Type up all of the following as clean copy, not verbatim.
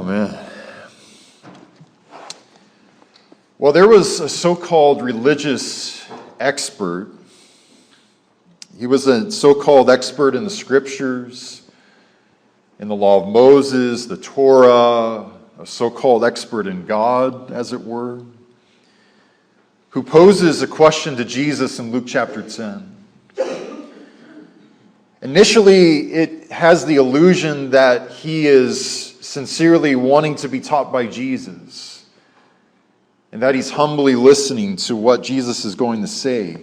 Amen. Well, there was a so-called religious expert. He was a so-called expert in the scriptures, in the law of Moses, the Torah, a so-called expert in God, as it were, who poses a question to Jesus in Luke chapter 10. Initially, it has the illusion that he is sincerely wanting to be taught by Jesus, and that he's humbly listening to what Jesus is going to say.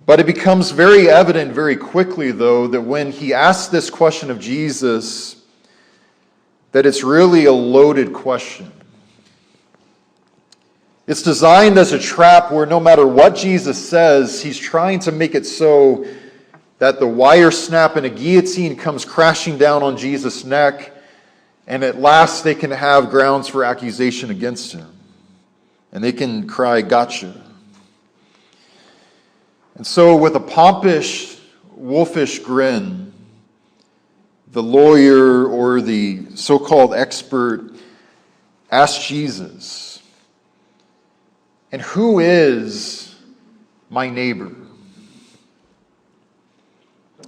But it becomes very evident very quickly, though, that when he asks this question of Jesus, that it's really a loaded question. It's designed as a trap where no matter what Jesus says, he's trying to make it so that the wire snap in a guillotine comes crashing down on Jesus' neck, and at last they can have grounds for accusation against him. And they can cry, "Gotcha." And so with a pompous, wolfish grin, the lawyer or the so-called expert asks Jesus, "And who is my neighbor?"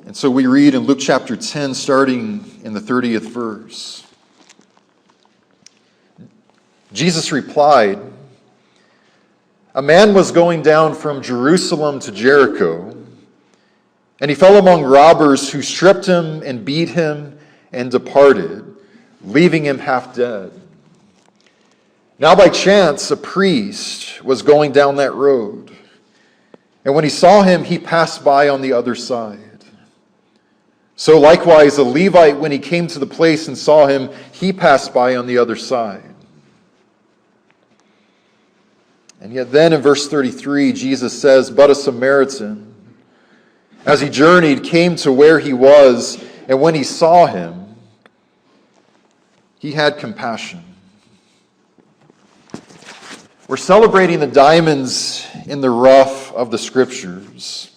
And so we read in Luke chapter 10, starting in the 30th verse. Jesus replied, "A man was going down from Jerusalem to Jericho, and he fell among robbers who stripped him and beat him and departed, leaving him half dead. Now by chance a priest was going down that road, and when he saw him, he passed by on the other side. So likewise a Levite, when he came to the place and saw him, he passed by on the other side. And yet then in verse 33, Jesus says, but a Samaritan, as he journeyed, came to where he was, and when he saw him, he had compassion." We're celebrating the diamonds in the rough of the scriptures,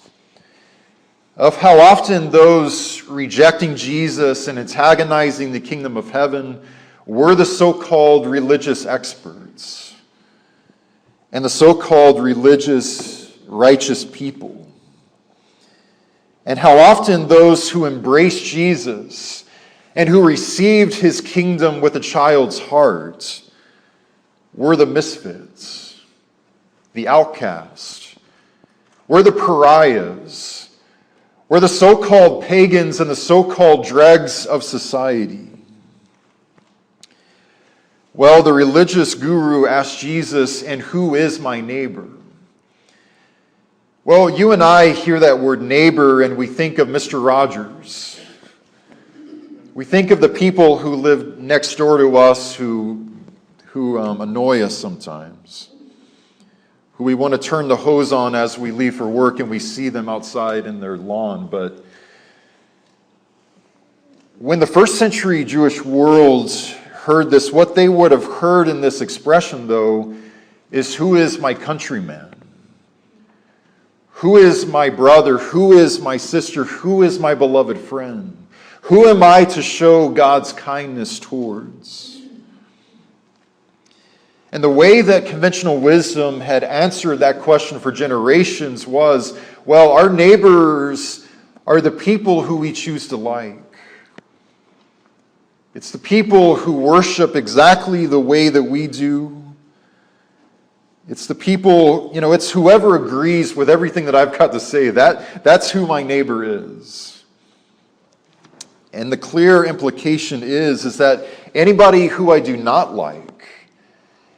of how often those rejecting Jesus and antagonizing the kingdom of heaven were the so-called religious experts and the so-called religious righteous people. And how often those who embraced Jesus and who received his kingdom with a child's heart were the misfits, the outcasts, were the pariahs, were the so-called pagans and the so-called dregs of society. Well, the religious guru asked Jesus, "And who is my neighbor?" Well, you and I hear that word neighbor and we think of Mr. Rogers. We think of the people who live next door to us who annoy us sometimes, who we want to turn the hose on as we leave for work and we see them outside in their lawn. But when the first century Jewish world heard this, what they would have heard in this expression, though, is who is my countryman? Who is my brother? Who is my sister? Who is my beloved friend? Who am I to show God's kindness towards? And the way that conventional wisdom had answered that question for generations was, well, our neighbors are the people who we choose to like. It's the people who worship exactly the way that we do. It's the people, it's whoever agrees with everything that I've got to say. That's who my neighbor is. And the clear implication is that anybody who I do not like,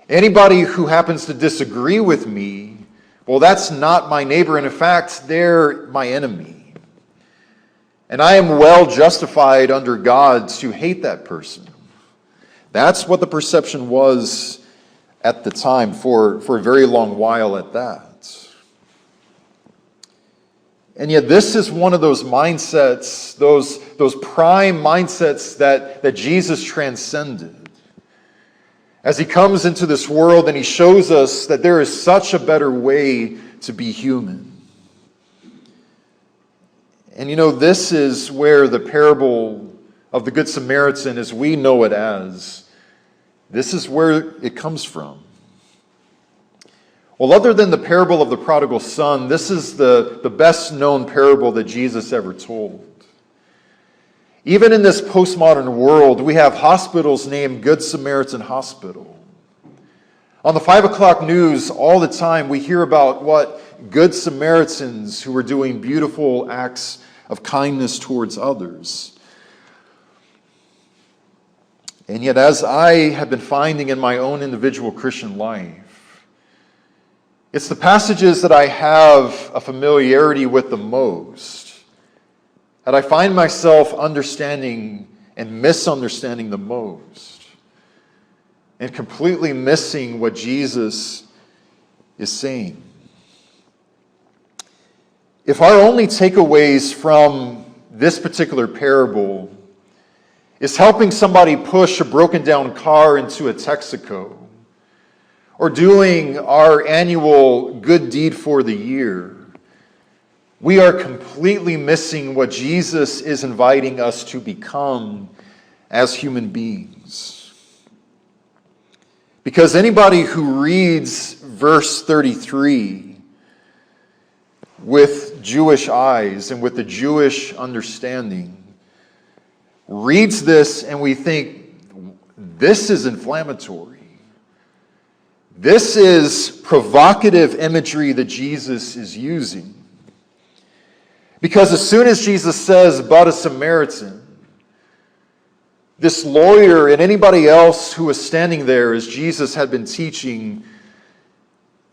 anybody who happens to disagree with me, well, that's not my neighbor. And in fact, they're my enemy. And I am well justified under God to hate that person. That's what the perception was at the time, for a very long while at that. And yet this is one of those mindsets, those prime mindsets that Jesus transcended. As he comes into this world and he shows us that there is such a better way to be human. And this is where the parable of the Good Samaritan as we know it as, this is where it comes from. Well, other than the parable of the prodigal son, this is the best known parable that Jesus ever told. Even in this postmodern world, we have hospitals named Good Samaritan Hospital. On the 5 o'clock news, all the time, we hear about what Good Samaritans who are doing beautiful acts of kindness towards others. And yet, as I have been finding in my own individual Christian life, it's the passages that I have a familiarity with the most that I find myself understanding and misunderstanding the most, and completely missing what Jesus is saying. If our only takeaways from this particular parable is helping somebody push a broken down car into a Texaco, or doing our annual good deed for the year, we are completely missing what Jesus is inviting us to become as human beings. Because anybody who reads verse 33 with Jewish eyes and with the Jewish understanding reads this and we think, this is inflammatory. This is provocative imagery that Jesus is using. Because as soon as Jesus says, but a Samaritan, this lawyer and anybody else who was standing there as Jesus had been teaching,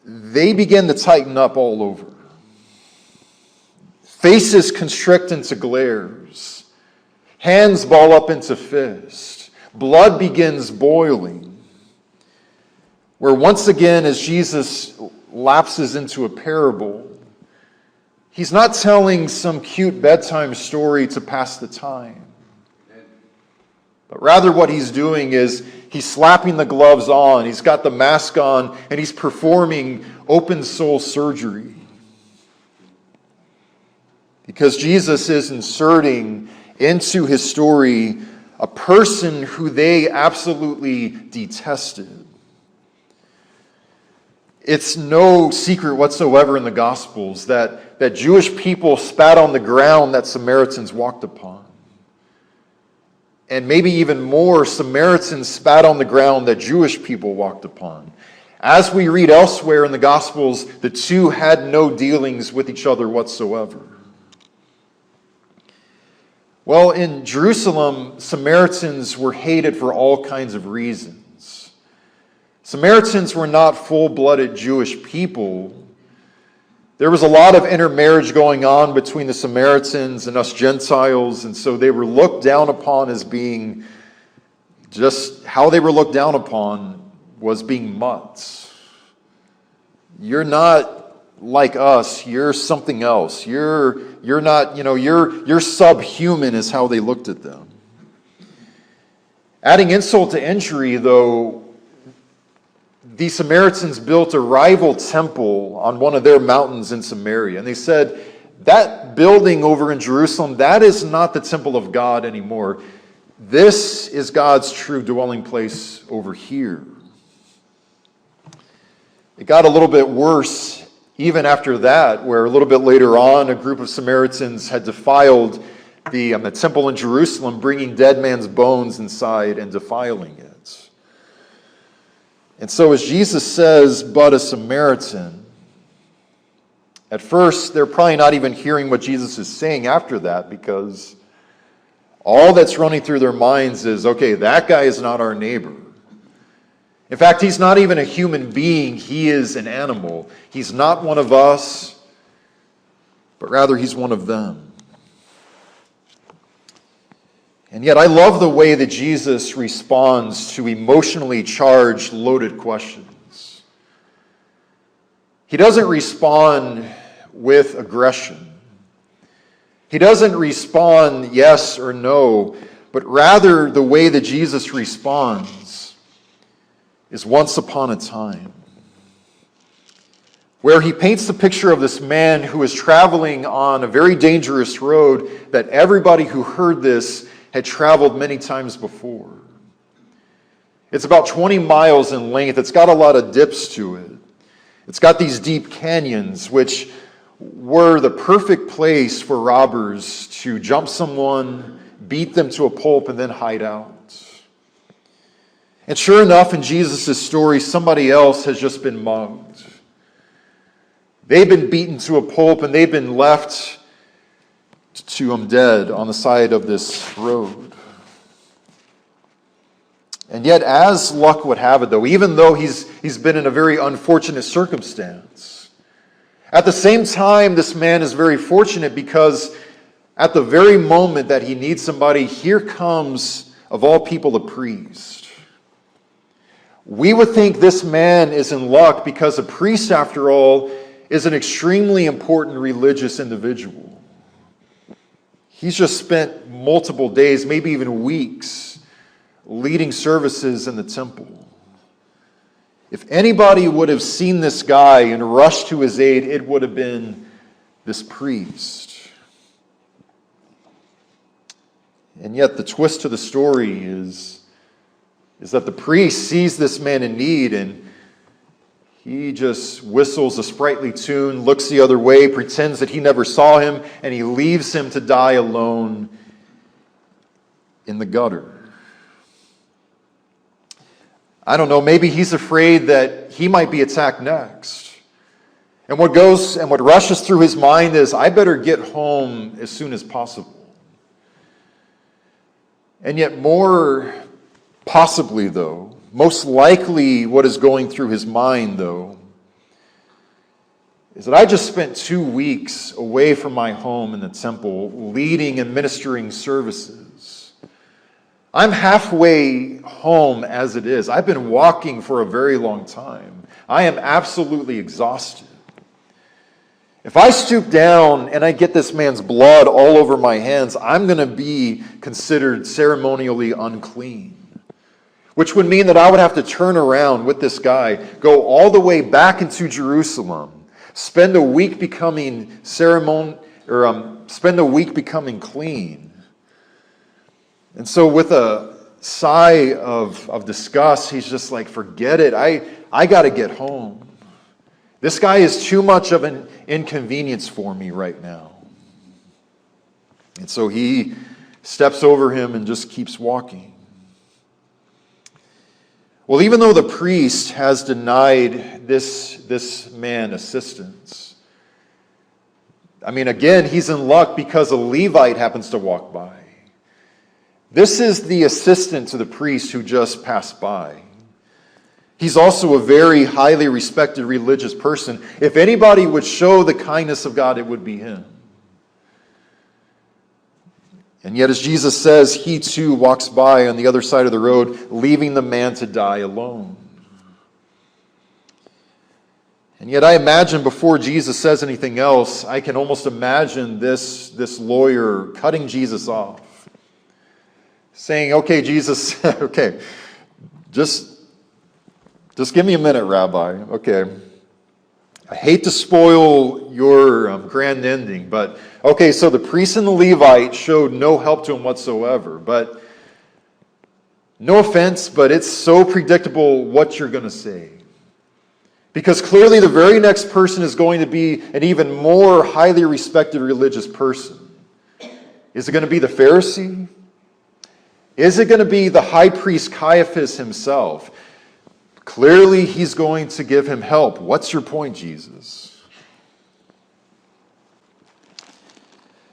they begin to tighten up all over. Faces constrict into glares. Hands ball up into fists. Blood begins boiling. Where once again, as Jesus lapses into a parable, he's not telling some cute bedtime story to pass the time. But rather what he's doing is he's slapping the gloves on, he's got the mask on, and he's performing open soul surgery. Because Jesus is inserting into his story a person who they absolutely detested. It's no secret whatsoever in the Gospels that Jewish people spat on the ground that Samaritans walked upon. And maybe even more, Samaritans spat on the ground that Jewish people walked upon. As we read elsewhere in the Gospels, the two had no dealings with each other whatsoever. Well, in Jerusalem, Samaritans were hated for all kinds of reasons. Samaritans were not full-blooded Jewish people. There was a lot of intermarriage going on between the Samaritans and us Gentiles, and so they were looked down upon as being, just how they were looked down upon was being mutts. You're not like us, you're something else. You're not, you're subhuman is how they looked at them. Adding insult to injury, though, the Samaritans built a rival temple on one of their mountains in Samaria. And they said, that building over in Jerusalem, that is not the temple of God anymore. This is God's true dwelling place over here. It got a little bit worse even after that, where a little bit later on, a group of Samaritans had defiled the temple in Jerusalem, bringing dead man's bones inside and defiling it. And so as Jesus says, but a Samaritan, at first they're probably not even hearing what Jesus is saying after that, because all that's running through their minds is, okay, that guy is not our neighbor. In fact, he's not even a human being, he is an animal. He's not one of us, but rather he's one of them. And yet I love the way that Jesus responds to emotionally charged, loaded questions. He doesn't respond with aggression. He doesn't respond yes or no, but rather the way that Jesus responds is once upon a time, where he paints the picture of this man who is traveling on a very dangerous road that everybody who heard this had traveled many times before. It's about 20 miles in length. It's got a lot of dips to it. It's got these deep canyons, which were the perfect place for robbers to jump someone, beat them to a pulp, and then hide out. And sure enough, in Jesus' story, somebody else has just been mugged. They've been beaten to a pulp, and they've been left to dead on the side of this road. And yet, as luck would have it, though, even though he's been in a very unfortunate circumstance, at the same time, this man is very fortunate because at the very moment that he needs somebody, here comes, of all people, a priest. We would think this man is in luck because a priest, after all, is an extremely important religious individual. He's just spent multiple days, maybe even weeks, leading services in the temple. If anybody would have seen this guy and rushed to his aid, it would have been this priest. And yet the twist to the story is that the priest sees this man in need and he just whistles a sprightly tune, looks the other way, pretends that he never saw him, and he leaves him to die alone in the gutter. I don't know, maybe he's afraid that he might be attacked next. And what rushes through his mind is, I better get home as soon as possible. And yet more possibly, though, most likely what is going through his mind, though, is that I just spent 2 weeks away from my home in the temple, leading and ministering services. I'm halfway home as it is. I've been walking for a very long time. I am absolutely exhausted. If I stoop down and I get this man's blood all over my hands, I'm going to be considered ceremonially unclean. Which would mean that I would have to turn around with this guy, go all the way back into Jerusalem, spend a week becoming clean. And so with a sigh of disgust, he's just like, forget it. I got to get home. This guy is too much of an inconvenience for me right now. And so he steps over him and just keeps walking. Well, even though the priest has denied this man assistance, I mean, again, he's in luck because a Levite happens to walk by. This is the assistant to the priest who just passed by. He's also a very highly respected religious person. If anybody would show the kindness of God, it would be him. And yet, as Jesus says, he too walks by on the other side of the road, leaving the man to die alone. And yet I imagine before Jesus says anything else, I can almost imagine this lawyer cutting Jesus off. Saying, okay, Jesus, okay, just give me a minute, Rabbi. Okay. I hate to spoil your grand ending, but okay, so the priest and the Levite showed no help to him whatsoever. But no offense, but it's so predictable what you're going to say. Because clearly the very next person is going to be an even more highly respected religious person. Is it going to be the Pharisee? Is it going to be the high priest Caiaphas himself? Clearly, he's going to give him help. What's your point, Jesus?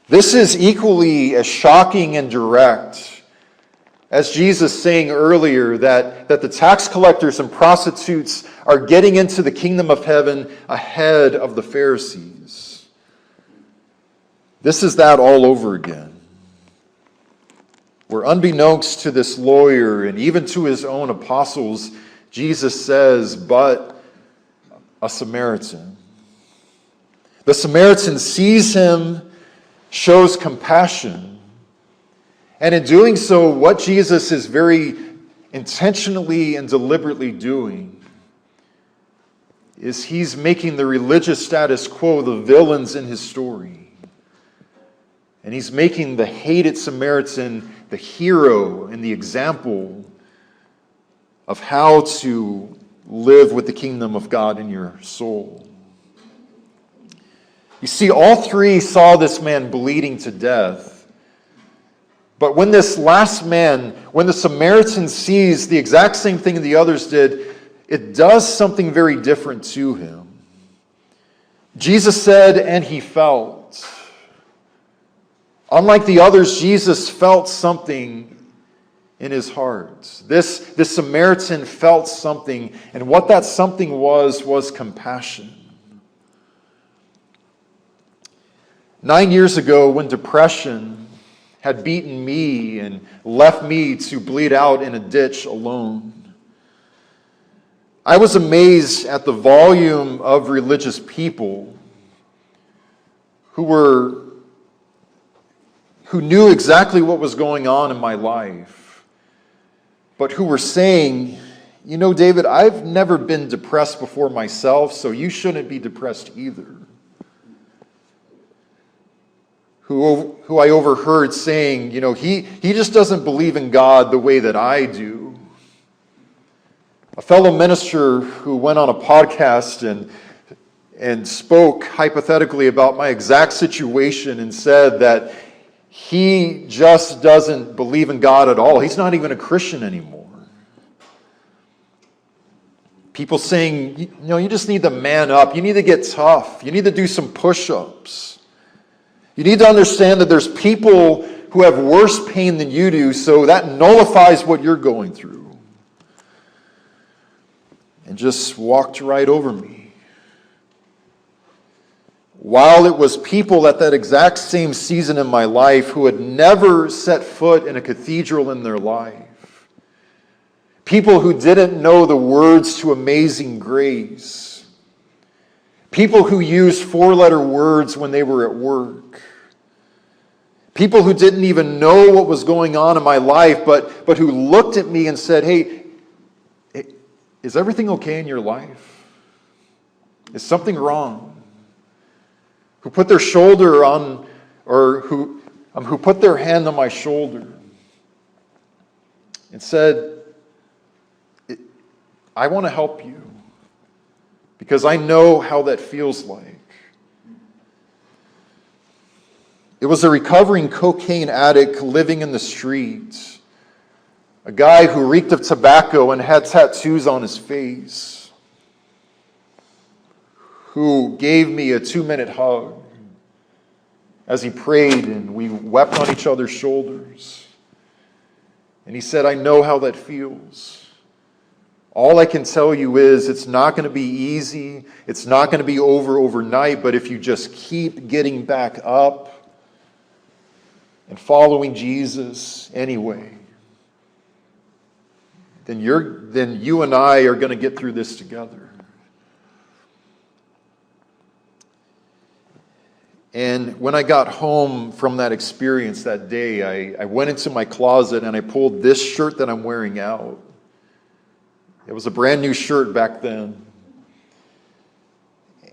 This is equally as shocking and direct as Jesus saying earlier that the tax collectors and prostitutes are getting into the kingdom of heaven ahead of the Pharisees. This is that all over again. Where unbeknownst to this lawyer and even to his own apostles, Jesus says, but a Samaritan. The Samaritan sees him, shows compassion, and in doing so, what Jesus is very intentionally and deliberately doing is he's making the religious status quo the villains in his story. And he's making the hated Samaritan the hero and the example of how to live with the kingdom of God in your soul. You see, all three saw this man bleeding to death. But when this last man, when the Samaritan sees the exact same thing the others did, it does something very different to him. Jesus said, and he felt. Unlike the others, Jesus felt something in his heart. This Samaritan felt something, and what that something was compassion. 9 years ago, when depression had beaten me and left me to bleed out in a ditch alone, I was amazed at the volume of religious people who knew exactly what was going on in my life, but who were saying, you know, David, I've never been depressed before myself, so you shouldn't be depressed either. Who I overheard saying, you know, he just doesn't believe in God the way that I do. A fellow minister who went on a podcast and spoke hypothetically about my exact situation and said that he just doesn't believe in God at all. He's not even a Christian anymore. People saying, you know, you just need to man up. You need to get tough. You need to do some push-ups. You need to understand that there's people who have worse pain than you do, so that nullifies what you're going through. And just walked right over me. While it was people at that exact same season in my life who had never set foot in a cathedral in their life. People who didn't know the words to Amazing Grace. People who used four-letter words when they were at work. People who didn't even know what was going on in my life, but who looked at me and said, hey, is everything okay in your life? Is something wrong? Who put their shoulder on, or who put their hand on my shoulder and said, I want to help you because I know how that feels like. It was a recovering cocaine addict living in the streets, a guy who reeked of tobacco and had tattoos on his face, who gave me a 2-minute hug as he prayed and we wept on each other's shoulders. And he said, I know how that feels. All I can tell you is it's not going to be easy. It's not going to be over overnight, but if you just keep getting back up and following Jesus anyway, then you and I are going to get through this together. And when I got home from that experience that day, I went into my closet and I pulled this shirt that I'm wearing out. It was a brand new shirt back then.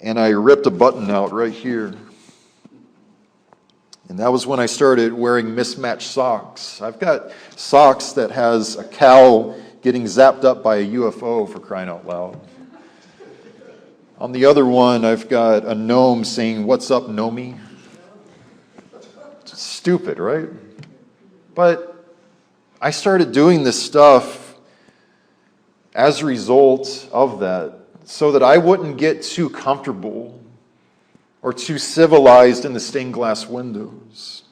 And I ripped a button out right here. And that was when I started wearing mismatched socks. I've got socks that has a cow getting zapped up by a UFO, for crying out loud. On the other one, I've got a gnome saying, "What's up, Nomi?" It's stupid, right? But I started doing this stuff as a result of that, so that I wouldn't get too comfortable or too civilized in the stained glass windows.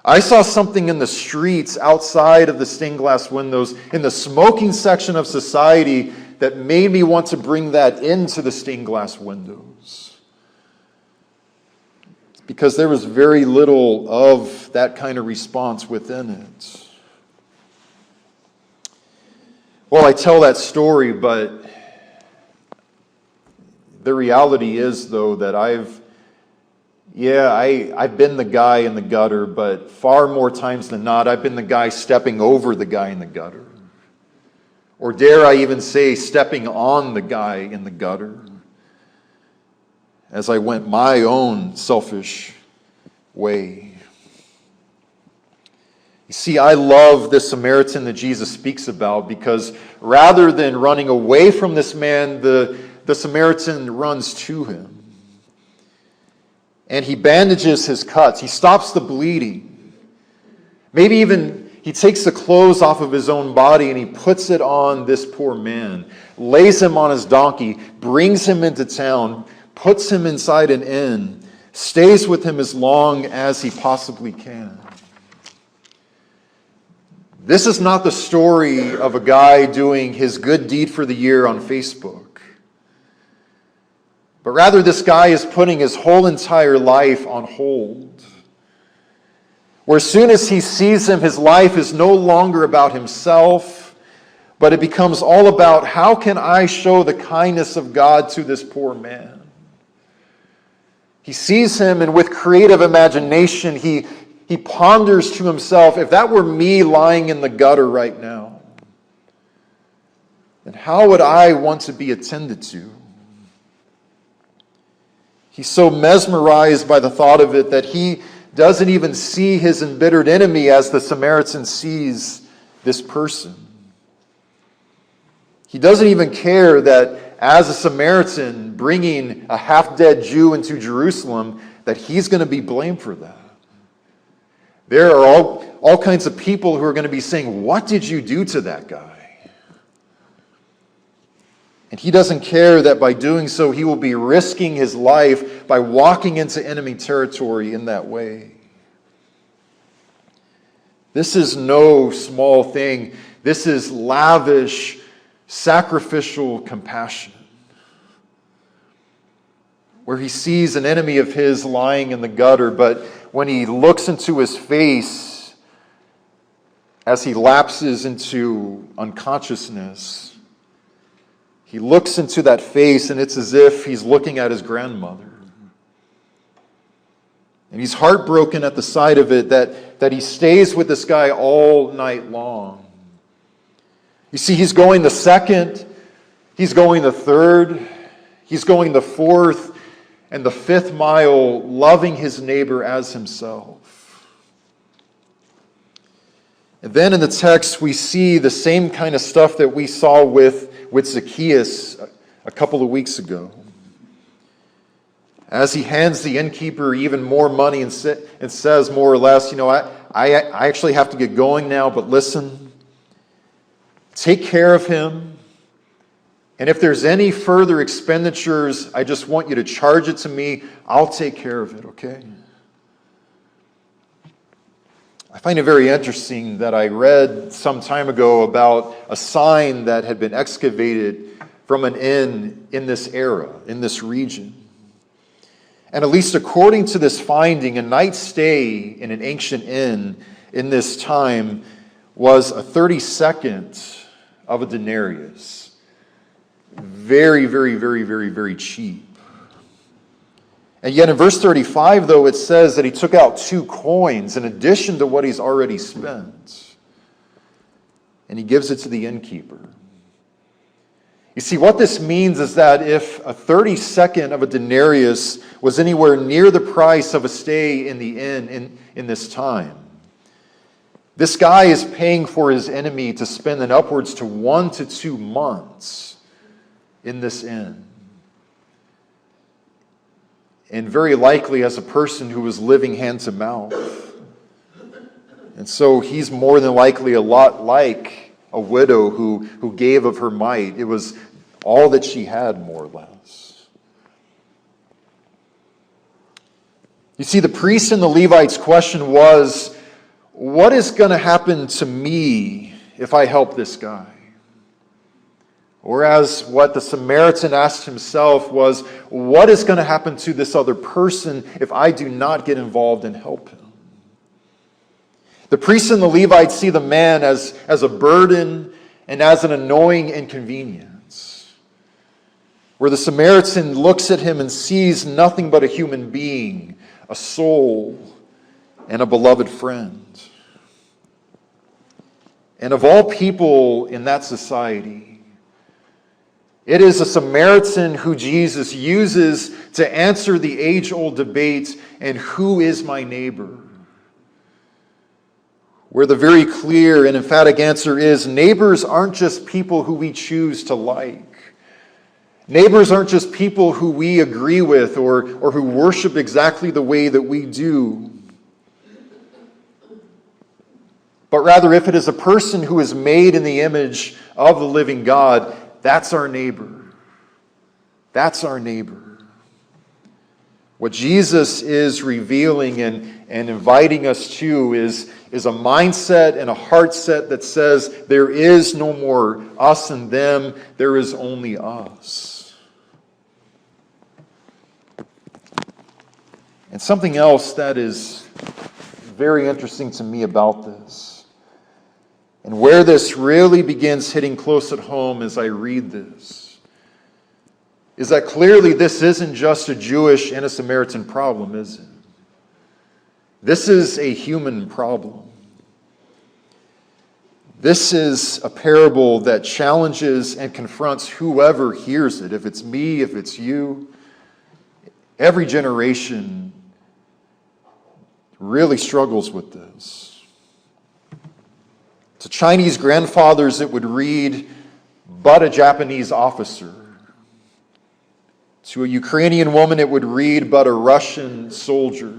I saw something in the streets outside of the stained glass windows, in the smoking section of society, that made me want to bring that into the stained glass windows. Because there was very little of that kind of response within it. Well, I tell that story, but the reality is, though, that I've been the guy in the gutter, but far more times than not, I've been the guy stepping over the guy in the gutter. Or dare I even say, stepping on the guy in the gutter, as I went my own selfish way. You see, I love this Samaritan that Jesus speaks about because rather than running away from this man, the Samaritan runs to him. And he bandages his cuts. He stops the bleeding. Maybe even he takes the clothes off of his own body and he puts it on this poor man, lays him on his donkey, brings him into town, puts him inside an inn, stays with him as long as he possibly can. This is not the story of a guy doing his good deed for the year on Facebook. But rather, this guy is putting his whole entire life on hold. Where as soon as he sees him, his life is no longer about himself, but it becomes all about how can I show the kindness of God to this poor man. He sees him, and with creative imagination, he ponders to himself, if that were me lying in the gutter right now, then how would I want to be attended to? He's so mesmerized by the thought of it that he doesn't even see his embittered enemy as the Samaritan sees this person. He doesn't even care that as a Samaritan bringing a half-dead Jew into Jerusalem, that he's going to be blamed for that. There are all kinds of people who are going to be saying, what did you do to that guy? And he doesn't care that by doing so, he will be risking his life by walking into enemy territory in that way. This is no small thing. This is lavish, sacrificial compassion. Where he sees an enemy of his lying in the gutter, but when he looks into his face as he lapses into unconsciousness, he looks into that face and it's as if he's looking at his grandmother. And he's heartbroken at the sight of it that he stays with this guy all night long. You see, he's going the second, he's going the third, he's going the fourth, and the fifth mile, loving his neighbor as himself. And then in the text, we see the same kind of stuff that we saw with Zacchaeus a couple of weeks ago. As he hands the innkeeper even more money and says more or less, I actually have to get going now, but listen, take care of him. And if there's any further expenditures, I just want you to charge it to me. I'll take care of it, okay? I find it very interesting that I read some time ago about a sign that had been excavated from an inn in this era, in this region. And at least according to this finding, a night's stay in an ancient inn in this time was a 32nd of a denarius. Very, very, very, very, very cheap. And yet in verse 35, though, it says that he took out 2 coins in addition to what he's already spent. And he gives it to the innkeeper. You see, what this means is that if a 32nd of a denarius was anywhere near the price of a stay in the inn in this time, this guy is paying for his enemy to spend an upwards to 1 to 2 months in this inn. And very likely as a person who was living hand to mouth. And so he's more than likely a lot like a widow who gave of her mite. It was all that she had, more or less. You see, the priest and the Levite's question was, what is going to happen to me if I help this guy? Whereas what the Samaritan asked himself was, what is going to happen to this other person if I do not get involved and help him? The priest and the Levite see the man as a burden and as an annoying inconvenience. Where the Samaritan looks at him and sees nothing but a human being, a soul, and a beloved friend. And of all people in that society, it is a Samaritan who Jesus uses to answer the age-old debate, and who is my neighbor? where the very clear and emphatic answer is neighbors aren't just people who we choose to like. Neighbors aren't just people who we agree with or who worship exactly the way that we do. But rather, if it is a person who is made in the image of the living God, that's our neighbor. That's our neighbor. What Jesus is revealing and inviting us to is a mindset and a heart set that says there is no more us and them, there is only us. And something else that is very interesting to me about this, and where this really begins hitting close at home as I read this, is that clearly this isn't just a Jewish and a Samaritan problem, is it? This is a human problem. This is a parable that challenges and confronts whoever hears it. If it's me, if it's you, every generation really struggles with this. To Chinese grandfathers, it would read, "But a Japanese officer." To a Ukrainian woman, it would read, "But a Russian soldier."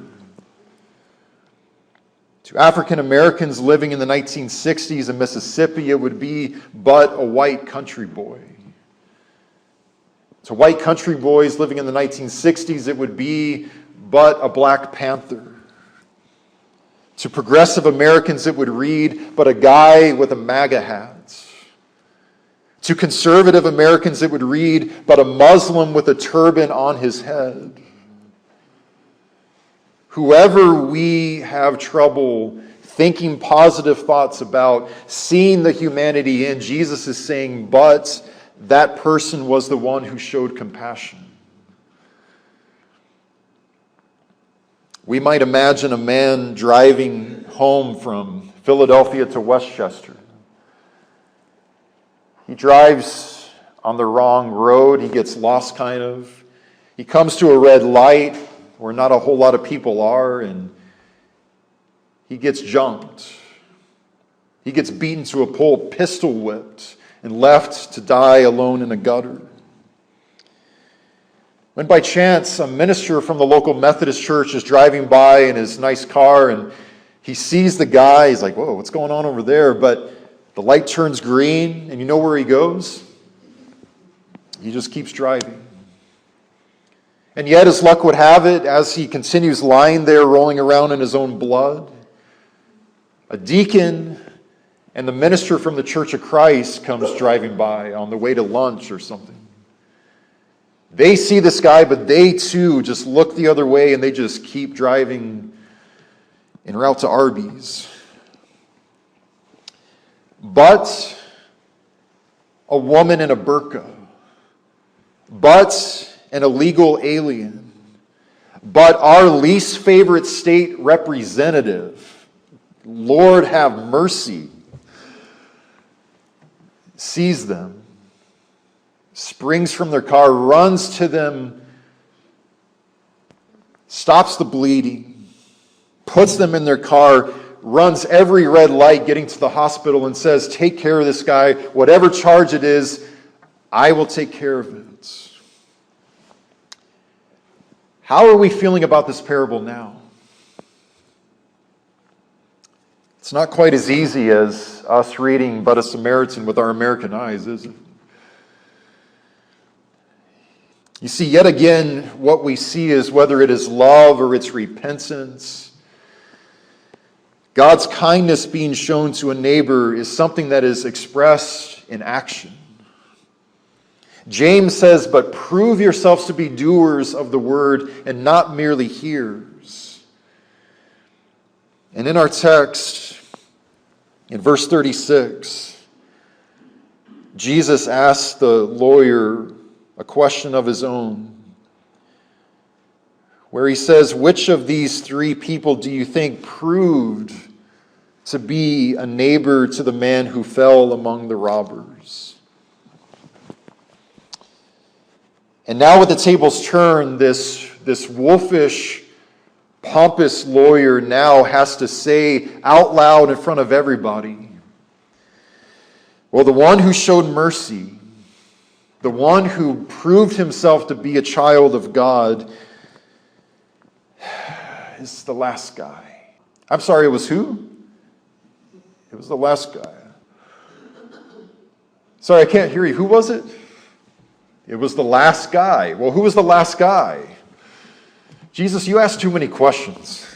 To African Americans living in the 1960s in Mississippi, it would be, "But a white country boy." To white country boys living in the 1960s, it would be, "But a Black Panther." To progressive Americans, it would read, "But a guy with a MAGA hat." To conservative Americans, it would read, "But a Muslim with a turban on his head." Whoever we have trouble thinking positive thoughts about, seeing the humanity in, Jesus is saying, but that person was the one who showed compassion. We might imagine a man driving home from Philadelphia to Westchester. He drives on the wrong road. He gets lost, kind of. He comes to a red light where not a whole lot of people are, and he gets jumped. He gets beaten to a pulp, pistol whipped, and left to die alone in a gutter. When by chance a minister from the local Methodist church is driving by in his nice car and he sees the guy, he's like, "Whoa, what's going on over there?" But the light turns green, and you know where he goes? He just keeps driving. And yet, as luck would have it, as he continues lying there rolling around in his own blood, a deacon and the minister from the Church of Christ comes driving by on the way to lunch or something. They see this guy, but they too just look the other way and they just keep driving en route to Arby's. But a woman in a burqa, but an illegal alien, but our least favorite state representative, Lord have mercy, sees them, springs from their car, runs to them, stops the bleeding, puts them in their car, runs every red light getting to the hospital and says, "Take care of this guy. Whatever charge it is, I will take care of it." How are we feeling about this parable now? It's not quite as easy as us reading "But a Samaritan" with our American eyes, is it? You see, yet again, what we see is whether it is love or it's repentance, God's kindness being shown to a neighbor is something that is expressed in action. James says, "But prove yourselves to be doers of the word and not merely hearers." And in our text, in verse 36, Jesus asks the lawyer a question of his own, where he says, "Which of these three people do you think proved to be a neighbor to the man who fell among the robbers?" And now with the tables turned, this wolfish pompous lawyer now has to say out loud in front of everybody? Well, the one who showed mercy, the one who proved himself to be a child of God, is the last guy. I'm sorry, it was who? It was the last guy. Sorry, I can't hear you. Who was it? It was the last guy. Well, who was the last guy? Jesus, you asked too many questions.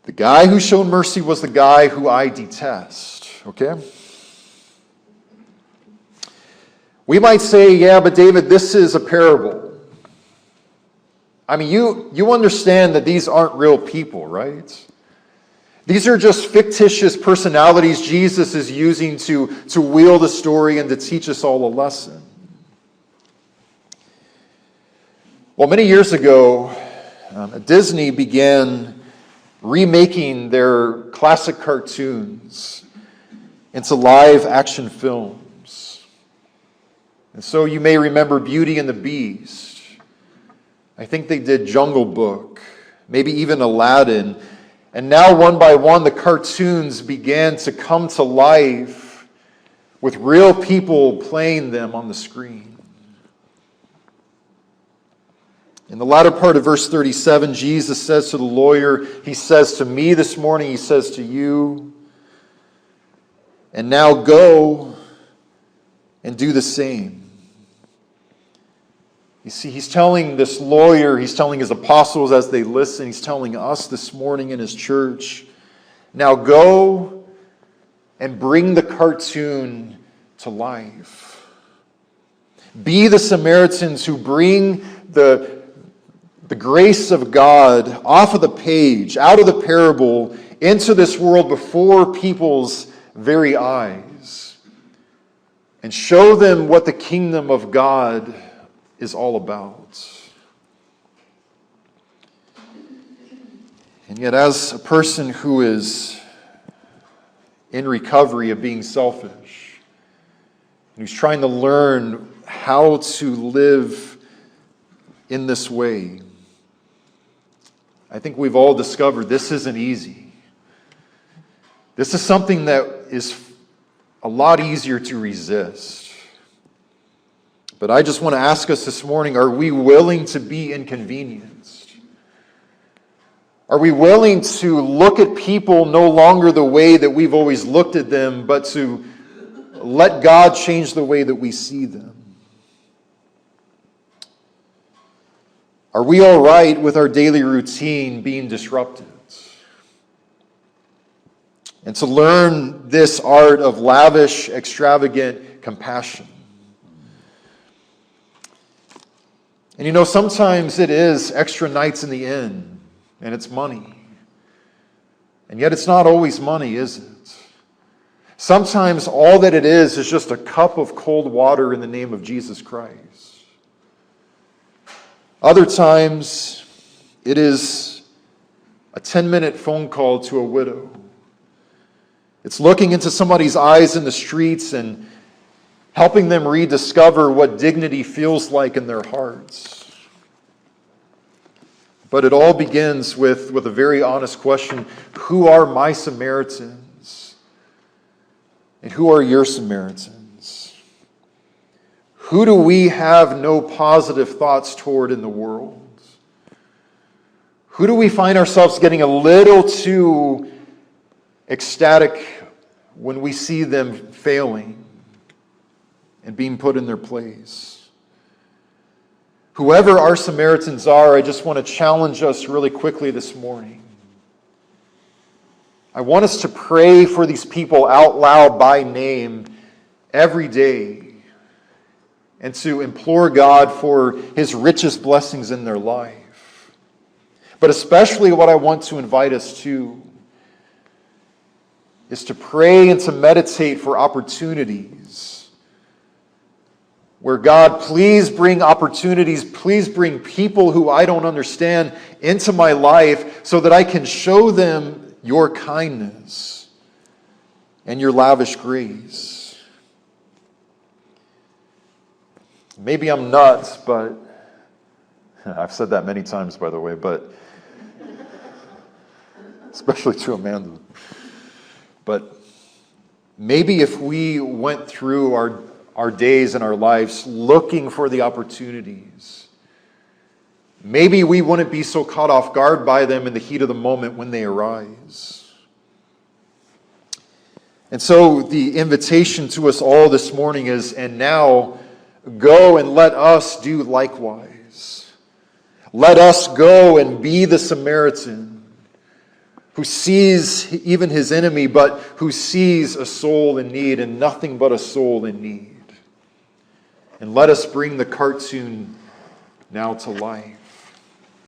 The guy who showed mercy was the guy who I detest, okay? We might say, yeah, but David, this is a parable. I mean, you understand that these aren't real people, right? These are just fictitious personalities Jesus is using to wield a story and to teach us all a lesson. Well, many years ago, Disney began remaking their classic cartoons into live action films. And so you may remember Beauty and the Beast. I think they did Jungle Book, maybe even Aladdin. And now one by one the cartoons began to come to life with real people playing them on the screen. In the latter part of verse 37, Jesus says to the lawyer, he says to me this morning, he says to you, and now go and do the same. You see, he's telling this lawyer, he's telling his apostles as they listen, he's telling us this morning in his church, now go and bring the cartoon to life. Be the Samaritans who bring the grace of God off of the page, out of the parable, into this world before people's very eyes, and show them what the kingdom of God is all about. And yet, as a person who is in recovery of being selfish, and who's trying to learn how to live in this way, I think we've all discovered this isn't easy. This is something that is a lot easier to resist. But I just want to ask us this morning, are we willing to be inconvenienced? Are we willing to look at people no longer the way that we've always looked at them, but to let God change the way that we see them? Are we all right with our daily routine being disrupted? And to learn this art of lavish, extravagant compassion. And you know, sometimes it is extra nights in the inn, and it's money. And yet it's not always money, is it? Sometimes all that it is just a cup of cold water in the name of Jesus Christ. Other times, it is a 10-minute phone call to a widow. It's looking into somebody's eyes in the streets and helping them rediscover what dignity feels like in their hearts. But it all begins with a very honest question: who are my Samaritans? And who are your Samaritans? Who do we have no positive thoughts toward in the world? Who do we find ourselves getting a little too ecstatic when we see them failing and being put in their place? Whoever our Samaritans are, I just want to challenge us really quickly this morning. I want us to pray for these people out loud by name every day, and to implore God for His richest blessings in their life. But especially what I want to invite us to is to pray and to meditate for opportunities where God, please bring opportunities, please bring people who I don't understand into my life so that I can show them your kindness and your lavish grace. Maybe I'm nuts, but I've said that many times, by the way, but especially to Amanda. But maybe if we went through our days and our lives looking for the opportunities, maybe we wouldn't be so caught off guard by them in the heat of the moment when they arise. And so the invitation to us all this morning is, and now go and let us do likewise. Let us go and be the Samaritan who sees even his enemy, but who sees a soul in need and nothing but a soul in need. And let us bring the cartoon now to life.